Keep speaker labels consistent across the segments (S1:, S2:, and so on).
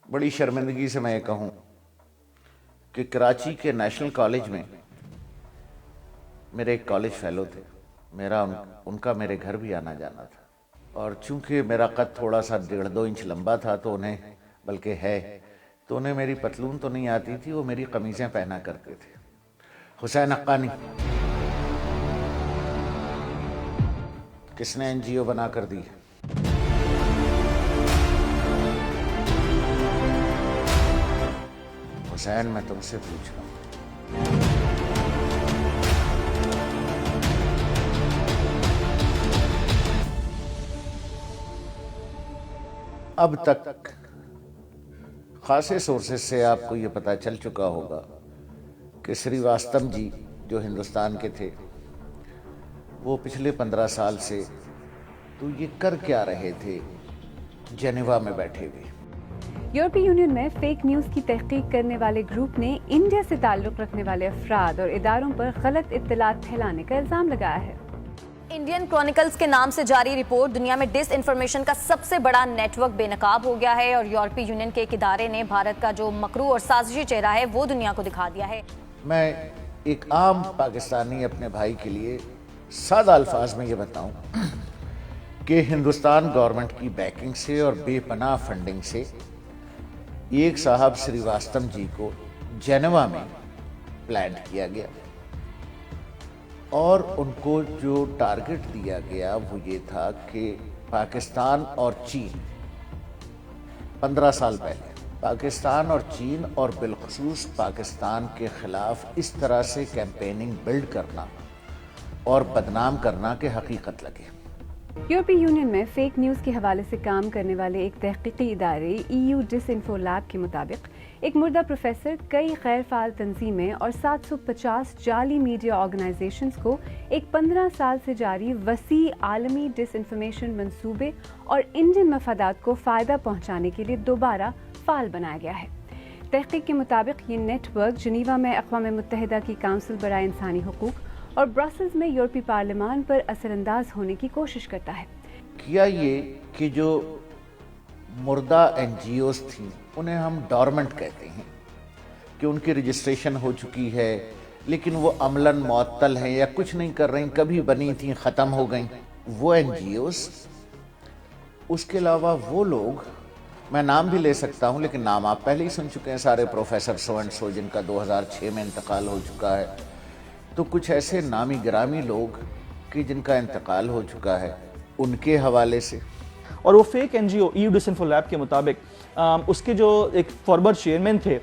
S1: بڑی شرمندگی سے میں یہ کہوں کہ کراچی کے نیشنل کالج میں میرے ایک کالج فیلو تھے، ان کا میرے گھر بھی آنا جانا تھا، اور چونکہ میرا قد تھوڑا سا 1.5-2 انچ لمبا تھا تو انہیں میری پتلون تو نہیں آتی تھی، وہ میری قمیضیں پہنا کرتے تھے۔ حسین حقانی کس نے NGO بنا کر دی؟ حسین، میں تم سے پوچھ رہا ہوں، اب تک خاصے سورسز سے آپ کو یہ پتہ چل چکا ہوگا کہ سریواستم جی جو ہندوستان کے تھے، وہ پچھلے 15 سال سے تو یہ کر کیا رہے تھے جنیوا میں بیٹھے ہوئے۔
S2: یورپی یونین میں فیک نیوز کی تحقیق کرنے والے گروپ نے انڈیا سے تعلق رکھنے والے افراد اور اداروں پر غلط اطلاعات پھیلانے کا الزام لگایا ہے۔
S3: انڈین کرونیکلز کے نام سے جاری رپورٹ دنیا میں ڈس انفارمیشن کا سب سے بڑا نیٹ ورک بے نقاب ہو گیا ہے، اور یورپی یونین کے ایک ادارے نے بھارت کا جو مکروہ اور سازشی چہرہ ہے وہ دنیا کو دکھا دیا ہے۔
S1: میں ایک عام پاکستانی اپنے بھائی کے لیے سادہ الفاظ میں یہ بتاؤں کہ ہندوستان گورنمنٹ کی بیکنگ سے اور بے پناہ فنڈنگ سے ایک صاحب سریواستم جی کو جنیوا میں پلانٹ کیا گیا، اور ان کو جو ٹارگٹ دیا گیا وہ یہ تھا کہ پاکستان اور چین 15 سال پہلے پاکستان اور چین اور بالخصوص پاکستان کے خلاف اس طرح سے کیمپیننگ بلڈ کرنا اور بدنام کرنا کہ حقیقت لگے۔
S2: یورپی یونین میں فیک نیوز کے حوالے سے کام کرنے والے ایک تحقیقی ادارے EU ڈس انفو لیب کے مطابق ایک مردہ پروفیسر، کئی غیر فعال تنظیمیں اور 750 جعلی میڈیا آرگنائزیشنز کو ایک 15 سال سے جاری وسیع عالمی ڈس انفارمیشن منصوبے اور انڈین مفادات کو فائدہ پہنچانے کے لیے دوبارہ فعال بنایا گیا ہے۔ تحقیق کے مطابق یہ نیٹ ورک جنیوا میں اقوام متحدہ کی کونسل برائے انسانی حقوق اور برسلز میں یورپی پارلیمان پر اثر انداز ہونے کی کوشش کرتا ہے۔
S1: کیا یہ کہ جو مردہ NGOs تھیں انہیں ہم ڈورمنٹ کہتے ہیں کہ ان کی رجسٹریشن ہو چکی ہے لیکن وہ عملاً معطل ہیں یا کچھ نہیں کر رہی، کبھی بنی تھیں ختم ہو گئیں، وہ NGOs، اس کے علاوہ وہ لوگ، میں نام بھی لے سکتا ہوں لیکن نام آپ پہلے ہی سن چکے ہیں سارے، پروفیسر سو اینڈ سو جن کا 2006 میں انتقال ہو چکا ہے، تو کچھ ایسے نامی گرامی لوگ کہ جن کا انتقال ہو چکا ہے، ان کے حوالے سے۔
S4: اور وہ فیک NGO EU ڈس انفو لیب کے مطابق اس کے جو ایک فارمر چیئرمین تھے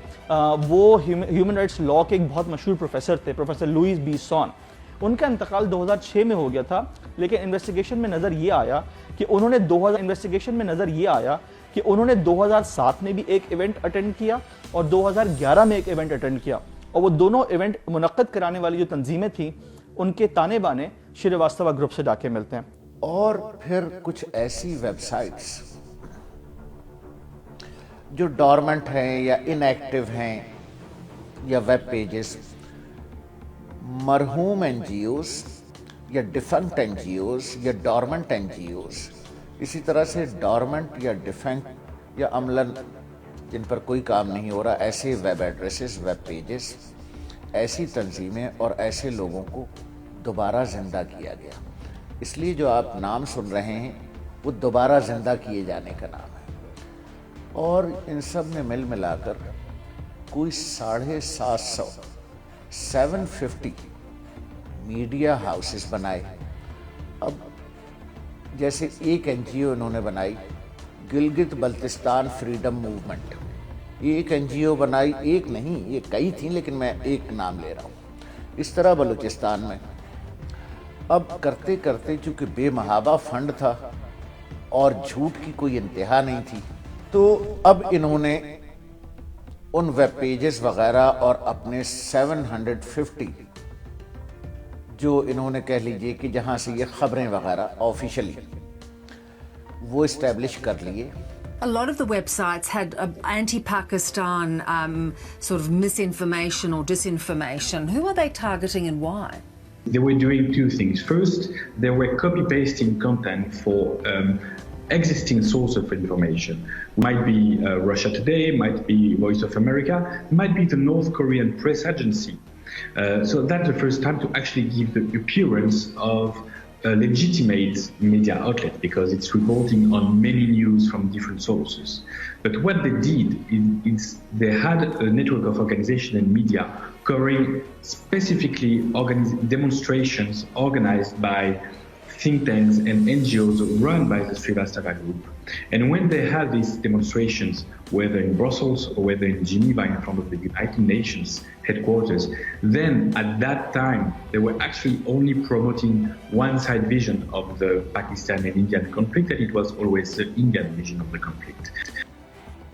S4: وہ ہیومن رائٹس لا کے ایک بہت مشہور پروفیسر تھے، پروفیسر لوئس بی سون۔ ان کا انتقال 2006 میں ہو گیا تھا، لیکن انویسٹیگیشن میں نظر یہ آیا کہ انہوں نے 2007 میں بھی ایک ایونٹ اٹینڈ کیا اور 2011 میں ایک ایونٹ اٹینڈ کیا، اور وہ دونوں ایونٹ منعقد کرانے والی جو تنظیمیں تھیں ان کے تانے بانے شریواستوا گروپ سے جا کے ملتے ہیں۔
S1: اور پھر کچھ ایسی ویب سائٹس جو ڈورمنٹ ہیں یا ان ایکٹیو ہیں یا ویب پیجز، مرحوم NGOs یا ڈیفنکٹ NGOs یا ڈورمنٹ NGOs، اسی طرح سے ڈورمنٹ یا ڈیفنکٹ یا عملاً جن پر کوئی کام نہیں ہو رہا، ایسے ویب ایڈریسز، ویب پیجز، ایسی تنظیمیں اور ایسے لوگوں کو دوبارہ زندہ کیا گیا۔ اس لیے جو آپ نام سن رہے ہیں وہ دوبارہ زندہ کیے جانے کا نام ہے، اور ان سب نے مل ملا کر کوئی 750 میڈیا ہاؤسز بنائے۔ اب جیسے ایک NGO انہوں نے بنائی، گلگت بلتستان فریڈم موومنٹ، ایک NGO بنائی، ایک نہیں یہ کئی تھیں لیکن میں ایک نام لے رہا ہوں۔ اس طرح بلوچستان میں اب کرتے کرتے چونکہ بے محابہ فنڈ تھا اور جھوٹ کی کوئی انتہا نہیں تھی، تو اب انہوں نے ان ویب پیجز وغیرہ اور اپنے 750 جو انہوں نے کہہ لیجئے کہ جہاں سے یہ خبریں وغیرہ آفیشلی وہ اسٹیبلش کر لیے۔
S5: A lot of the websites had anti-Pakistan sort of misinformation or disinformation. Who are they targeting and why?
S6: They were doing two things. First, they were copy-pasting content for existing source of information. Might be Russia Today, might be Voice of America, might be the North Korean press agency. So that's the first time to actually give the appearance of a legitimate media outlet, because it's reporting on many news from different sources. But what they did is they had a network of organization and media covering specifically demonstrations organized by think tanks and NGOs run by the Srivastava Group. And when they had these demonstrations, whether in Brussels or whether in Geneva in front of the United Nations headquarters, then at that time they were actually only promoting one side vision of the Pakistan and Indian conflict, and it was always the Indian vision of the conflict.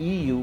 S1: EU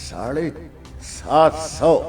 S1: 750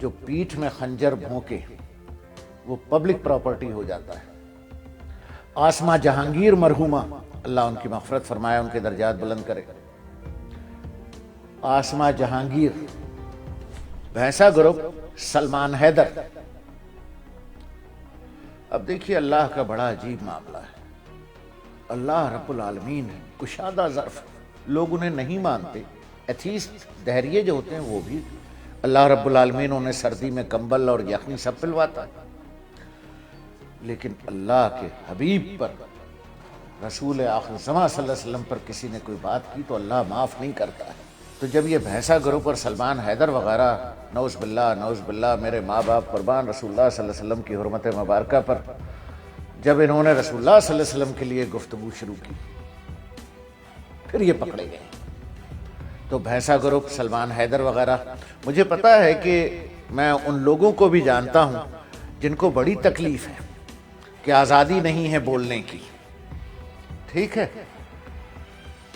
S1: جو پیٹھ میں خنجر بھونکے وہ public property ہو جاتا ہے. آسما جہانگیر مرحومہ اللہ ان کی مغفرت فرمائے, ان کے درجات بلند کرے. آسما جہانگیر, بھینسا گروپ, سلمان حیدر. اب دیکھیے اللہ کا بڑا عجیب معاملہ ہے. اللہ رب العالمین کشادہ ظرف, لوگ انہیں نہیں مانتے, ایتھیسٹ دہریے جو ہوتے ہیں وہ بھی, اللہ رب العالمین انہیں سردی میں کمبل اور یخنی سب پلواتا ہے. لیکن اللہ کے حبیب پر, رسول آخر زمان صلی اللہ علیہ وسلم پر کسی نے کوئی بات کی تو اللہ معاف نہیں کرتا ہے. تو جب یہ بھینسا گروپ اور سلمان حیدر وغیرہ, نعوذ باللہ میرے ماں باپ قربان, رسول اللہ صلی اللہ علیہ وسلم کی حرمت مبارکہ پر جب انہوں نے رسول اللہ صلی اللہ علیہ وسلم کے لیے گفتگو شروع کی پھر یہ پکڑے گئے. تو بھینسا گروپ, سلمان حیدر وغیرہ, مجھے پتا ہے کہ میں ان لوگوں کو بھی جانتا ہوں جن کو بڑی تکلیف ہے کہ آزادی نہیں ہے بولنے کی. ٹھیک ہے,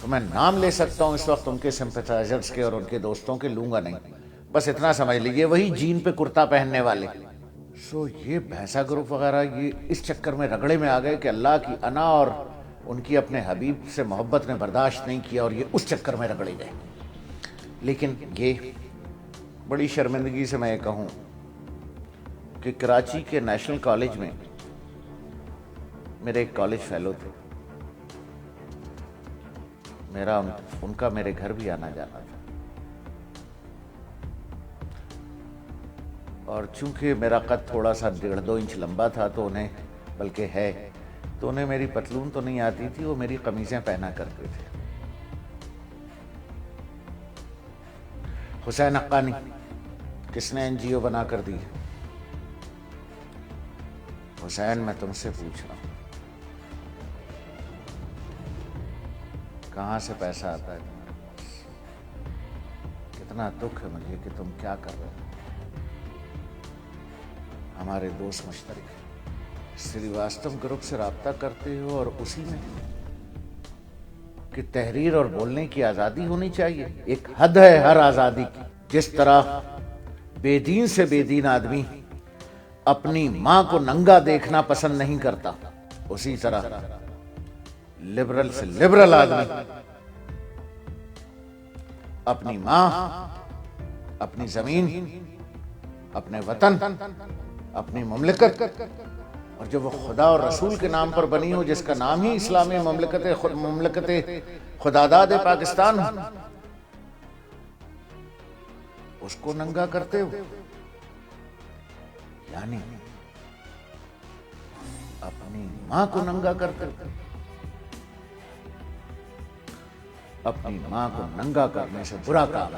S1: تو میں نام لے سکتا ہوں اس وقت ان کے سمپیتھائزرز کے اور ان کے دوستوں کے, لوں گا نہیں, بس اتنا سمجھ لیجئے وہی جین پہ کرتا پہننے والے. سو یہ بھینسا گروپ وغیرہ یہ اس چکر میں رگڑے میں آ گئے کہ اللہ کی انا اور ان کی اپنے حبیب سے محبت نے برداشت نہیں کیا اور یہ اس چکر میں رگڑے گئے. لیکن یہ بڑی شرمندگی سے میں یہ کہوں کہ کراچی کے نیشنل کالج میں میرے ایک کالج فیلو تھے, میرا ان کا میرے گھر بھی آنا جانا تھا, اور چونکہ میرا قد تھوڑا سا 1.5-2 انچ لمبا تھا تو انہیں, بلکہ ہے, تو انہیں میری پتلون تو نہیں آتی تھی, وہ میری قمیضیں پہنا کرتے تھے. حسین حقانی کس نے NGO بنا کر دی؟ حسین میں تم سے پوچھ رہا ہوں کہاں سے پیسہ آتا ہے تمہارے پاس؟ کتنا دکھ ہے مجھے کہ تم کیا کر رہے ہو. ہمارے دوست مشترک سریواستو گروپ سے رابطہ کرتے ہو اور اسی میں کہ تحریر اور بولنے کی آزادی ہونی چاہیے. ایک حد ہے ہر آزادی کی. جس طرح بے دین سے بے دین آدمی اپنی ماں کو ننگا دیکھنا پسند نہیں کرتا, اسی طرح لبرل سے لبرل آدمی اپنی ماں, اپنی زمین, اپنے وطن, اپنی مملکت, اور جب وہ خدا اور رسول کے نام پر بنی ہو, جس کا نام ہی اسلامی مملکت خداداد پاکستان ہو, اس کو ننگا کرتے ہو. یعنی اپنی ماں کو ننگا کرتے ہو. اپنی ماں کو ننگا کرنے سے برا کام